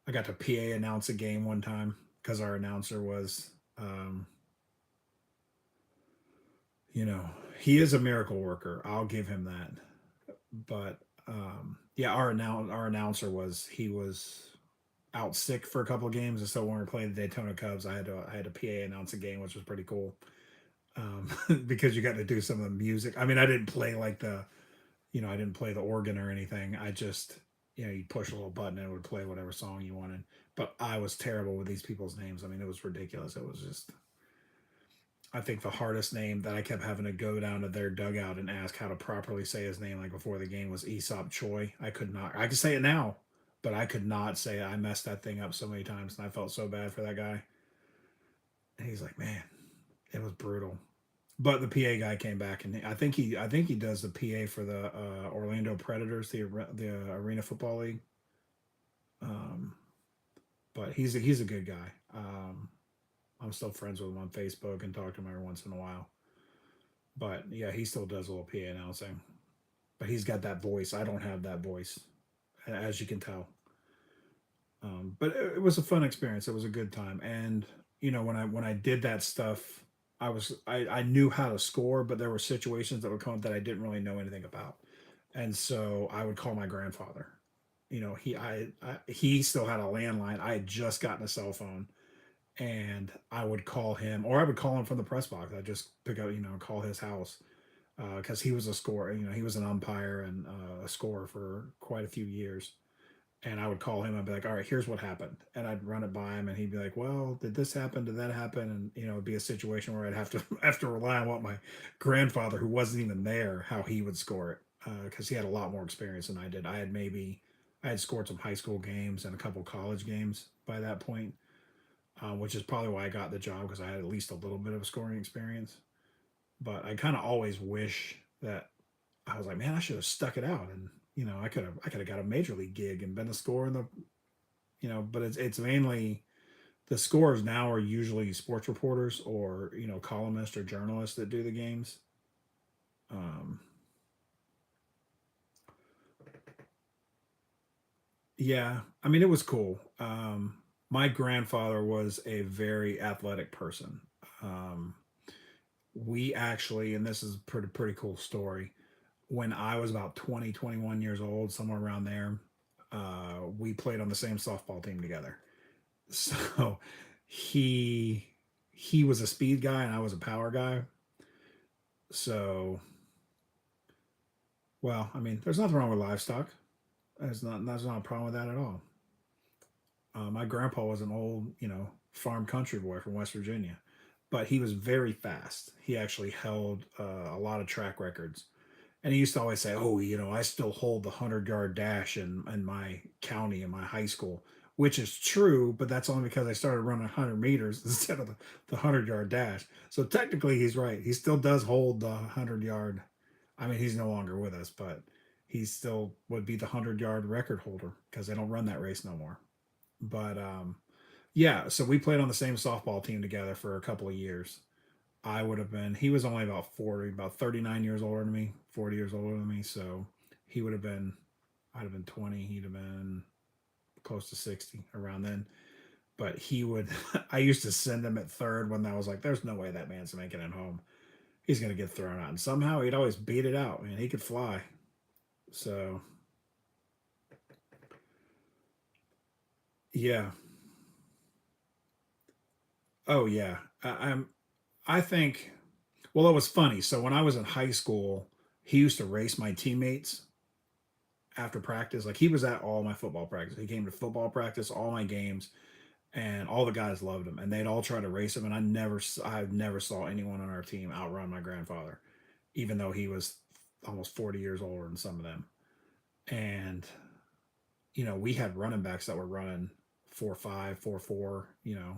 I got to PA announce a game one time because our announcer was, um, you know, he is a miracle worker. I'll give him that. But yeah, our announcer was out sick for a couple of games, and so when we were playing the Daytona Cubs, I had to PA announce a game, which was pretty cool. Because you got to do some of the music. I mean, I didn't play like I didn't play the organ or anything. I just, you push a little button and it would play whatever song you wanted. But I was terrible with these people's names. I mean, it was ridiculous. It was just, I think the hardest name that I kept having to go down to their dugout and ask how to properly say his name, like before the game, was Aesop Choi. I could not, I could say it now, but I could not say it. I messed that thing up so many times and I felt so bad for that guy. And he's like, man, it was brutal. But the PA guy came back, and I think he does the PA for the Orlando Predators, the Arena Football League. Um, but he's a good guy. I'm still friends with him on Facebook and talk to him every once in a while. But yeah, he still does a little PA announcing. But he's got that voice. I don't have that voice, as you can tell. But it was a fun experience. It was a good time, and when I did that stuff, I knew how to score, but there were situations that would come up that I didn't really know anything about, and so I would call my grandfather. He still had a landline. I had just gotten a cell phone, and I would call him, or I would call him from the press box. I just pick up, call his house because he was a scorer. He was an umpire and a scorer for quite a few years, and I would call him and be like, "All right, here's what happened," and I'd run it by him, and he'd be like, "Well, did this happen? Did that happen?" And it'd be a situation where I'd have to have to rely on what my grandfather, who wasn't even there, how he would score it, because he had a lot more experience than I did. I had scored some high school games and a couple college games by that point, which is probably why I got the job because I had at least a little bit of scoring experience. But I kind of always wish that I was like, man, I should have stuck it out, and I could have got a major league gig and been a scorer in the but it's mainly the scores now are usually sports reporters or columnists or journalists that do the games. Um, yeah, I mean it was cool. My grandfather was a very athletic person. Um, we actually, and this is a pretty cool story. When I was about 20, 21 years old, somewhere around there, we played on the same softball team together. So he he was a speed guy and I was a power guy. So, well, I mean, there's nothing wrong with livestock. That's not a problem with that at all. My grandpa was an old, farm country boy from West Virginia, but he was very fast. He actually held a lot of track records, And he used to always say, "Oh, I still hold the 100-yard dash in my county, in my high school," which is true, but that's only because I started running 100 meters instead of the 100-yard dash. So technically, he's right. He still does hold the 100-yard. I mean, he's no longer with us, but he still would be the 100-yard record holder because they don't run that race no more. But yeah, so we played on the same softball team together for a couple of years. I would have been, he was only about 40, about 39 years older than me, 40 years older than me. So he would have been, I'd have been 20, he'd have been close to 60 around then. But he would, I used to send him at third when I was like, there's no way that man's making it home. He's going to get thrown out. And somehow he'd always beat it out, man. He could fly. So, yeah. Oh, yeah. I think, well, it was funny. So when I was in high school, he used to race my teammates after practice. Like he was at all my football practice. He came to football practice, all my games, and all the guys loved him. And they'd all try to race him. And I never saw anyone on our team outrun my grandfather, even though he was almost 40 years older than some of them. And we had running backs that were running 4.5, 4.4.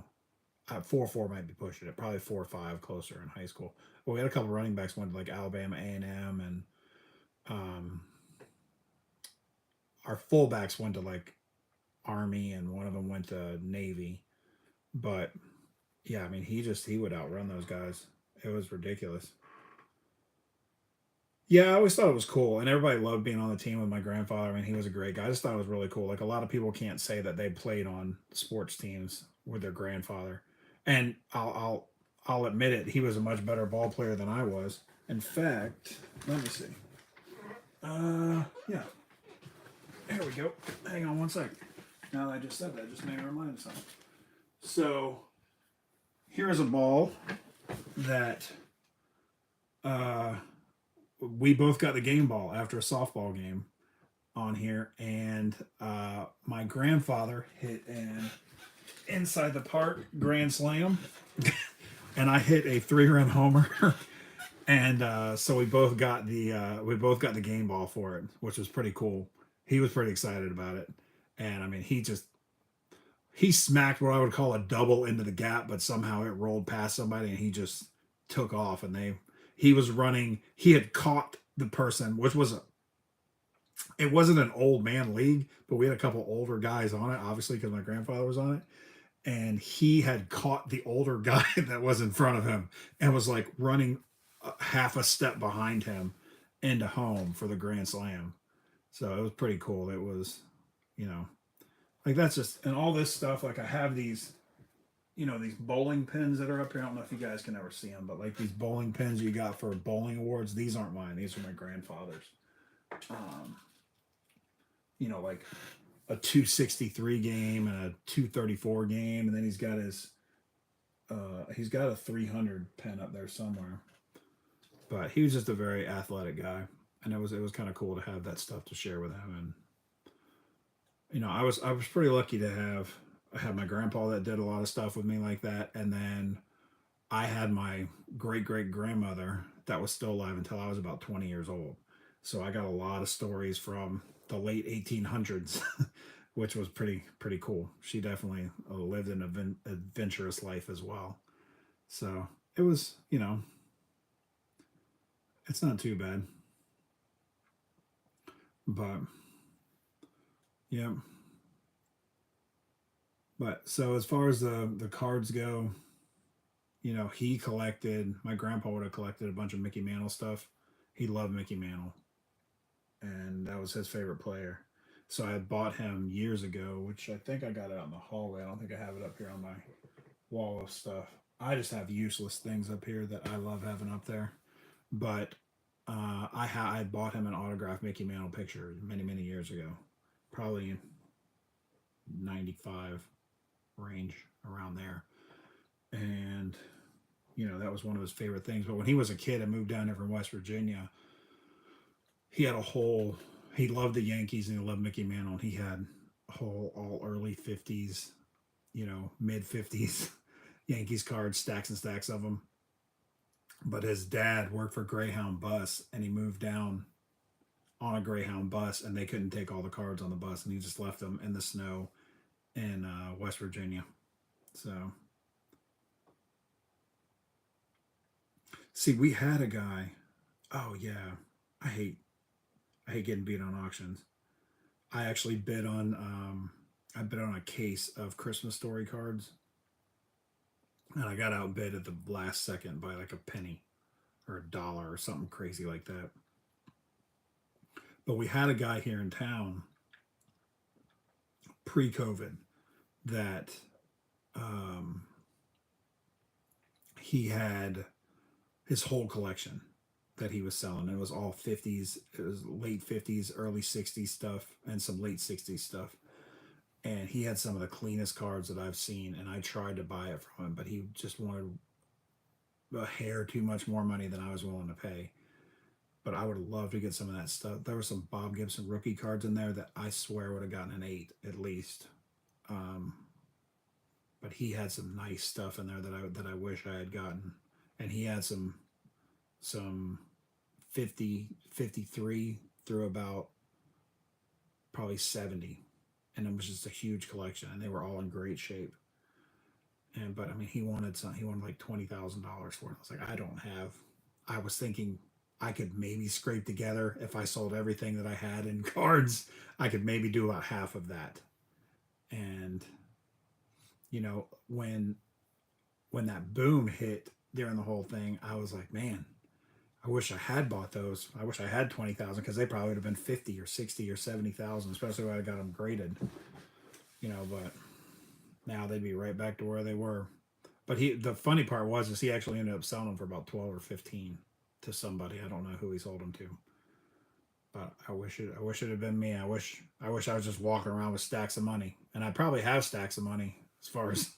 4.4 might be pushing it. Probably 4.5 closer in high school. But we had a couple running backs went to like Alabama A&M, and um, our fullbacks went to like Army, and one of them went to Navy. But yeah, I mean, he would outrun those guys. It was ridiculous. Yeah, I always thought it was cool, and everybody loved being on the team with my grandfather. I mean, he was a great guy. I just thought it was really cool. Like a lot of people can't say that they played on sports teams with their grandfather, and I'll admit it. He was a much better ball player than I was. In fact, let me see. Yeah, here we go. Hang on one sec. Now that I just said that, just made me remind of something. So here's a ball that uh, we both got the game ball after a softball game on here, and my grandfather hit an inside the park grand slam, and I hit a 3-run homer. And so we both got the game ball for it, which was pretty cool. He was pretty excited about it, and I mean, he smacked what I would call a double into the gap, but somehow it rolled past somebody, and he just took off. And he was running. He had caught the person, which was it wasn't an old man league, but we had a couple older guys on it, obviously because my grandfather was on it, and he had caught the older guy that was in front of him and was like running half a step behind him into home for the grand slam. So it was pretty cool. It was, you know, like that's just, and all this stuff. Like I have these bowling pins that are up here. I don't know if you guys can ever see them, but like these bowling pins you got for bowling awards. These aren't mine. These are my grandfather's. Um, like a 263 game and a 234 game, and then he's got a 300 pen up there somewhere. But he was just a very athletic guy, and it was kind of cool to have that stuff to share with him. And I was pretty lucky to have I had my grandpa that did a lot of stuff with me like that, and then I had my great great grandmother that was still alive until I was about 20 years old. So I got a lot of stories from the late 1800s, which was pretty cool. She definitely lived an adventurous life as well. So it was, it's not too bad. But yeah, but so as far as the cards go, he collected. My grandpa would have collected a bunch of Mickey Mantle stuff. He loved Mickey Mantle, and that was his favorite player. So I had bought him years ago, which I think I got it out in the hallway. I don't think I have it up here on my wall of stuff. I just have useless things up here that I love having up there. But I had bought him an autographed Mickey Mantle picture many many years ago, probably in '95 range around there, and that was one of his favorite things. But when he was a kid and moved down there from West Virginia, he had a whole. He loved the Yankees and he loved Mickey Mantle. And he had a whole all early '50s, mid '50s Yankees cards, stacks and stacks of them. But his dad worked for Greyhound Bus, and he moved down. on a Greyhound bus, and they couldn't take all the cards on the bus, and he just left them in the snow in West Virginia. So, see, we had a guy. Oh yeah, I hate I hate getting beat on auctions. I actually bid on I bid on a case of Christmas Story cards, and I got outbid at the last second by like a penny or $1 or something crazy like that. But we had a guy here in town pre-COVID that um, he had his whole collection that he was selling. It was all 50s, it was late 50s, early 60s stuff, and some late 60s stuff. And he had some of the cleanest cards that I've seen. And I tried to buy it from him, but he just wanted a hair too much more money than I was willing to pay. But I would have loved to get some of that stuff. There were some Bob Gibson rookie cards in there that I swear would have gotten an 8 at least. Um, but he had some nice stuff in there that I wish I had gotten. And he had some 50, 53 through about probably 70, and it was just a huge collection, and they were all in great shape. And but I mean, he wanted like $20,000 for it. I was like, I don't have. I was thinking I could maybe scrape together if I sold everything that I had in cards. I could maybe do about half of that. And when that boom hit during the whole thing, I was like, man, I wish I had bought those. I wish I had 20,000 because they probably would have been 50 or 60 or 70,000, especially when I got them graded. But now they'd be right back to where they were. But the funny part was is he actually ended up selling them for about 12 or 15 to somebody. I don't know who he sold them to. But I wish it had been me. I wish I was just walking around with stacks of money. And I probably have stacks of money as far as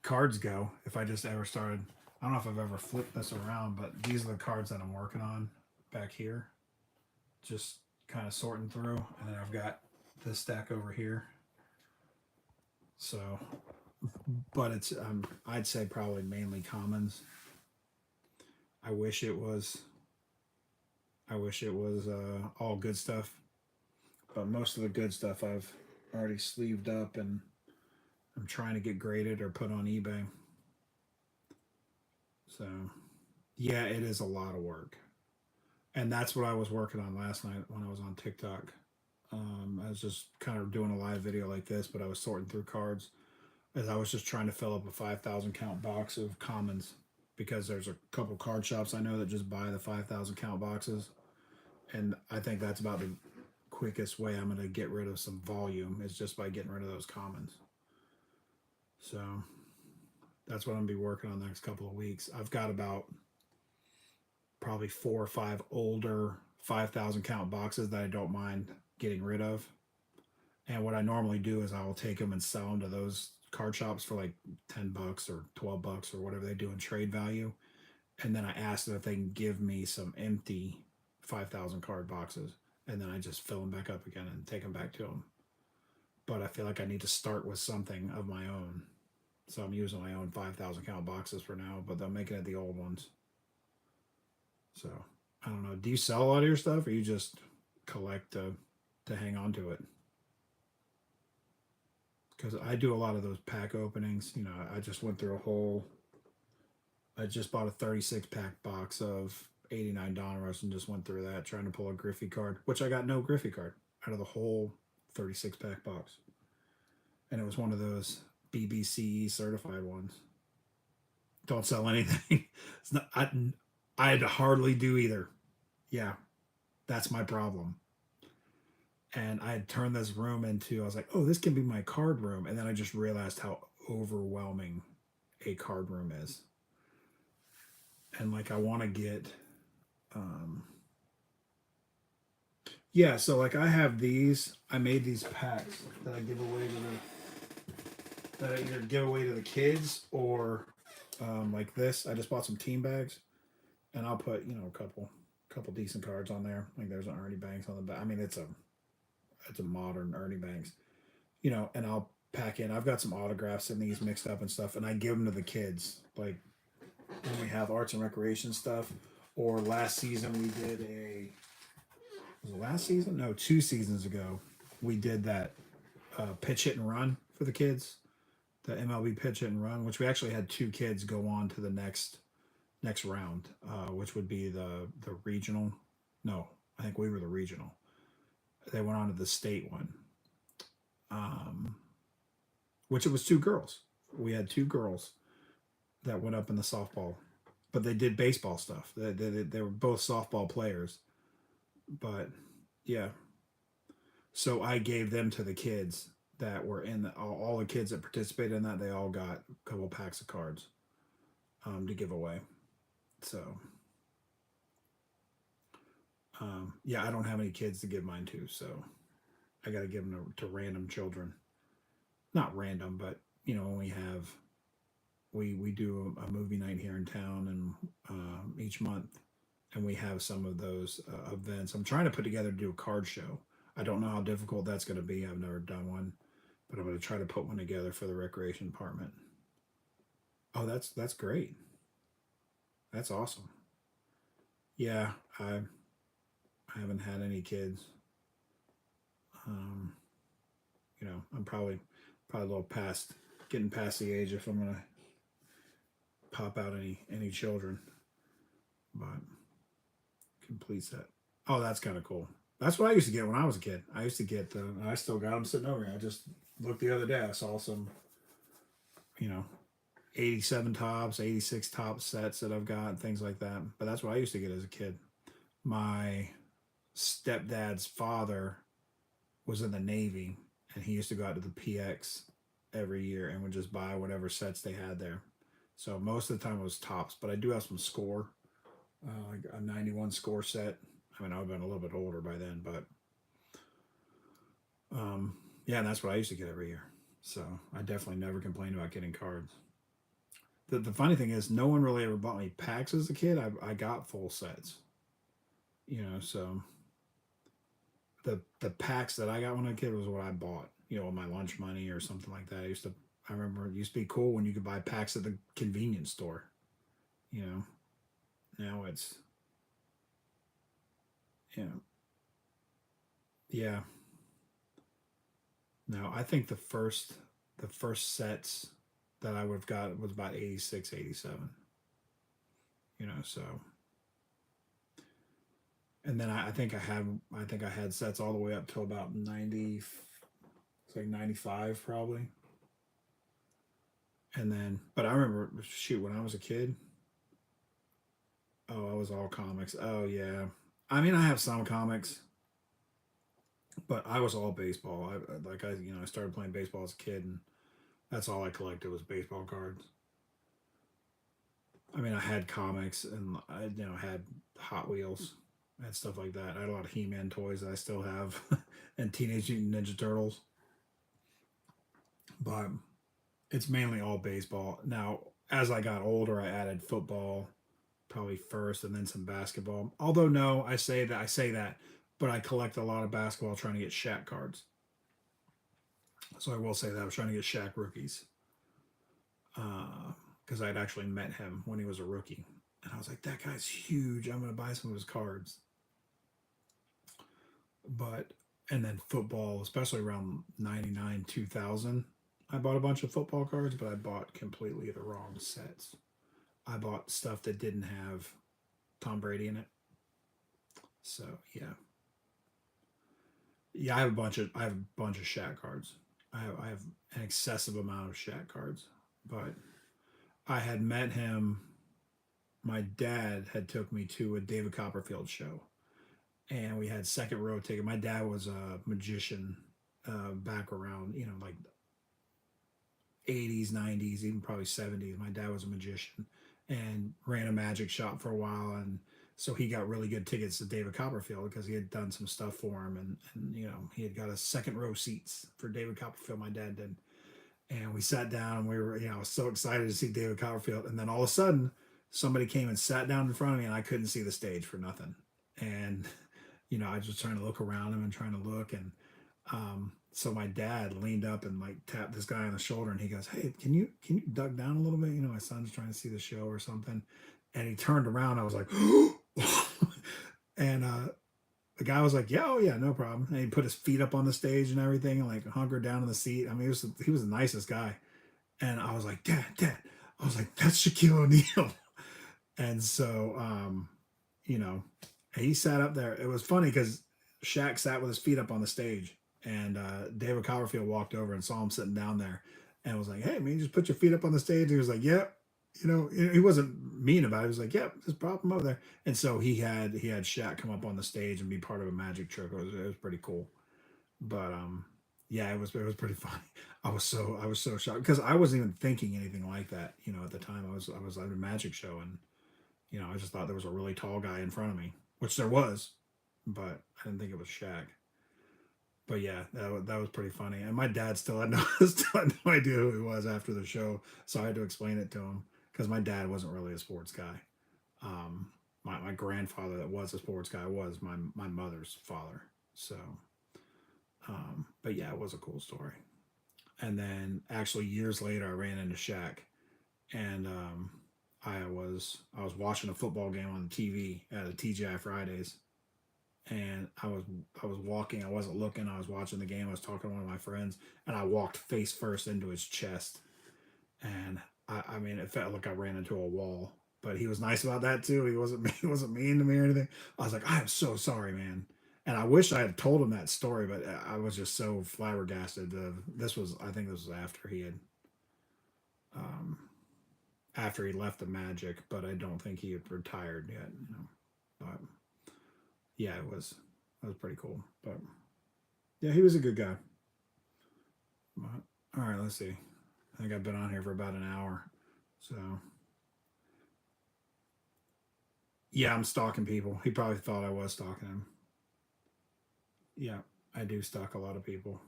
cards go. If I just ever started, I don't know if I've ever flipped this around, but these are the cards that I'm working on back here. Just kind of sorting through, and then I've got this stack over here. So, but it's I'd say probably mainly commons. I wish it was all good stuff, but most of the good stuff I've already sleeved up, and I'm trying to get graded or put on eBay. So, yeah, it is a lot of work. And that's what I was working on last night when I was on TikTok. I was just kind of doing a live video like this, but I was sorting through cards as I was just trying to fill up a 5,000 count box of commons, because there's a couple card shops I know that just buy the 5,000 count boxes. And I think that's about the quickest way I'm going to get rid of some volume is just by getting rid of those commons. So that's what I'm going to be working on the next couple of weeks. I've got about probably 4 or 5 older 5,000 count boxes that I don't mind getting rid of. And what I normally do is I will take them and sell them to those card shops for like $10 or $12 or whatever they do in trade value. And then I ask them if they can give me some empty 5,000 card boxes. And then I just fill them back up again and take them back to them. But I feel like I need to start with something of my own. So I'm using my own 5,000 count boxes for now, but I'm making it the old ones. So I don't know. Do you sell a lot of your stuff, or you just collect to hang on to it? Because I do a lot of those pack openings. I just went through a whole. I just bought a 36 pack box of 89 Donruss and just went through that trying to pull a Griffey card, which I got no Griffey card out of the whole 36 pack box, and it was one of those BBC certified ones. Don't sell anything. It's not. I'd hardly do either. Yeah, that's my problem. And I had turned this room into, I was like, oh, this can be my card room. And then I just realized how overwhelming a card room is. And like, I want to get, um, yeah, so like I have these, I made these packs that I give away that I either give away to the kids or like this. I just bought some team bags, and I'll put, a couple decent cards on there. Like there's an Ernie Banks on the back. I mean, it's a modern Ernie Banks, and I'll pack in. I've got some autographs in these mixed up and stuff, and I give them to the kids. Like when we have arts and recreation stuff, or last season we did Was it last season? No, 2 seasons ago. We did that pitch hit and run for the kids, the MLB pitch hit and run, which we actually had two kids go on to the next round, which would be the regional. No, I think we were the regional. They went on to the state one, um, which it was two girls. We had two girls that went up in the softball, but they did baseball stuff. They were both softball players, but yeah. So I gave them to the kids that were in all the kids that participated in that. They all got a couple packs of cards to give away. So yeah, I don't have any kids to give mine to, so I got to give them to random children. Not random, but when we do a movie night here in town, and each month, and we have some of those events. I'm trying to put together to do a card show. I don't know how difficult that's going to be. I've never done one, but I'm going to try to put one together for the recreation department. Oh, that's great. That's awesome. Yeah, I haven't had any kids. Um, I'm probably a little past getting past the age if I'm gonna pop out any children, but complete set. Oh, that's kind of cool. That's what I used to get when I was a kid. I used to get the. I still got them sitting over here. I just looked the other day. I saw some, you know, 87 tops, 86 top sets that I've got, things like that. But that's what I used to get as a kid. My stepdad's father was in the Navy, and he used to go out to the PX every year and would just buy whatever sets they had there. So most of the time it was tops, but I do have some score, like a 91 score set. I mean, I've been a little bit older by then, but yeah, and that's what I used to get every year. So I definitely never complained about getting cards. The funny thing is, no one really ever bought me packs as a kid. I got full sets, so the packs that I got when I was a kid was what I bought, with my lunch money or something like that. I remember it used to be cool when you could buy packs at the convenience store, you know. Now it's, you know, yeah. No, I think the first sets that I would have got was about 86, 87. So and then I think I had sets all the way up to about 90, it's like 95 probably. And then but I remember, shoot, when I was a kid, oh, I was all comics. Oh yeah. I mean, I have some comics, but I was all baseball. I started playing baseball as a kid, and that's all I collected was baseball cards. I mean, I had comics, and I had Hot Wheels and stuff like that. I had a lot of He-Man toys that I still have, and Teenage Mutant Ninja Turtles. But it's mainly all baseball. Now, as I got older, I added football probably first, and then some basketball. Although no, I say that, but I collect a lot of basketball trying to get Shaq cards. So I will say that I was trying to get Shaq rookies, because I'd actually met him when he was a rookie, and I was like, that guy's huge. I'm going to buy some of his cards. But and then football, especially around 99, 2000, I bought a bunch of football cards, but I bought completely the wrong sets. I bought stuff that didn't have Tom Brady in it. So yeah, yeah, I have a bunch of Shaq cards. I have an excessive amount of Shaq cards, but I had met him. My dad had took me to a David Copperfield show, and we had second row ticket. My dad was a magician, back around, like 80s, 90s, even probably 70s. My dad was a magician and ran a magic shop for a while. And so he got really good tickets to David Copperfield because he had done some stuff for him. And he had got a second row seats for David Copperfield, my dad did. And we sat down, and we were, so excited to see David Copperfield. And then all of a sudden, somebody came and sat down in front of me, and I couldn't see the stage for nothing. And, I was just trying to look around him and trying to look. And so my dad leaned up and like tapped this guy on the shoulder, and he goes, "Hey, can you duck down a little bit? My son's trying to see the show or something." And he turned around. I was like, and the guy was like, "Yeah, oh yeah, no problem." And he put his feet up on the stage and everything, and like hunkered down in the seat. I mean, he was the nicest guy. And I was like, Dad. I was like, that's Shaquille O'Neal. And so, you know, he sat up there. It was funny because Shaq sat with his feet up on the stage, and David Copperfield walked over and saw him sitting down there, and was like, "Hey, man, just put your feet up on the stage." He was like, "Yep." He wasn't mean about it. He was like, "Yep, just prop him over there." And so he had Shaq come up on the stage and be part of a magic trick. It was pretty cool. But yeah, it was pretty funny. I was so shocked because I wasn't even thinking anything like that. At the time I was at a magic show, and I just thought there was a really tall guy in front of me, which there was, but I didn't think it was Shaq. But yeah, that was pretty funny. And my dad still had no still had no idea who he was after the show, so I had to explain it to him because my dad wasn't really a sports guy. My grandfather that was a sports guy was my mother's father. So, but yeah, it was a cool story. And then actually years later, I ran into Shaq, and I was watching a football game on the TV at a TGI Fridays, and I was walking. I wasn't looking. I was watching the game. I was talking to one of my friends, and I walked face first into his chest, and I mean, it felt like I ran into a wall. But he was nice about that too. He wasn't he wasn't mean to me or anything. I was like, I am so sorry, man. And I wish I had told him that story, but I was just so flabbergasted. I think this was um, after he left the Magic, but I don't think he had retired yet. But yeah, it was pretty cool. But yeah, he was a good guy. But, all right, let's see. I think I've been on here for about an hour. So yeah, I'm stalking people. He probably thought I was stalking him. Yeah, I do stalk a lot of people.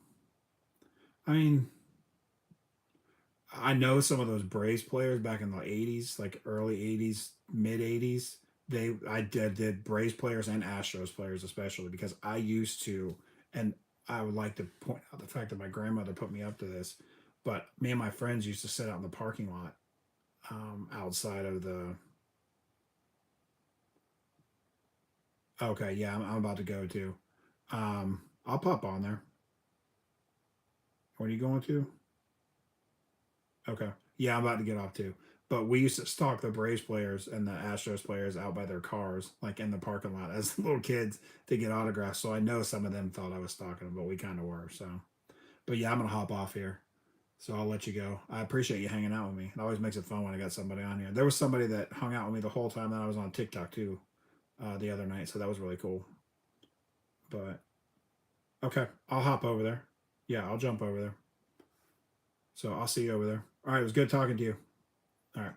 I mean, I know some of those Braves players back in the '80s, like early '80s, mid '80s. I did Braves players and Astros players especially because I used to, and I would like to point out the fact that my grandmother put me up to this, but me and my friends used to sit out in the parking lot, outside of the. Okay, yeah, I'm about to go to. I'll pop on there. What are you going to? Okay. Yeah, I'm about to get off too. But we used to stalk the Braves players and the Astros players out by their cars, like in the parking lot as little kids to get autographs. So I know some of them thought I was stalking them, but we kind of were. So, but yeah, I'm going to hop off here. So I'll let you go. I appreciate you hanging out with me. It always makes it fun when I got somebody on here. There was somebody that hung out with me the whole time that I was on TikTok too, the other night. So that was really cool. But okay, I'll hop over there. Yeah, I'll jump over there. So I'll see you over there. All right, it was good talking to you. All right.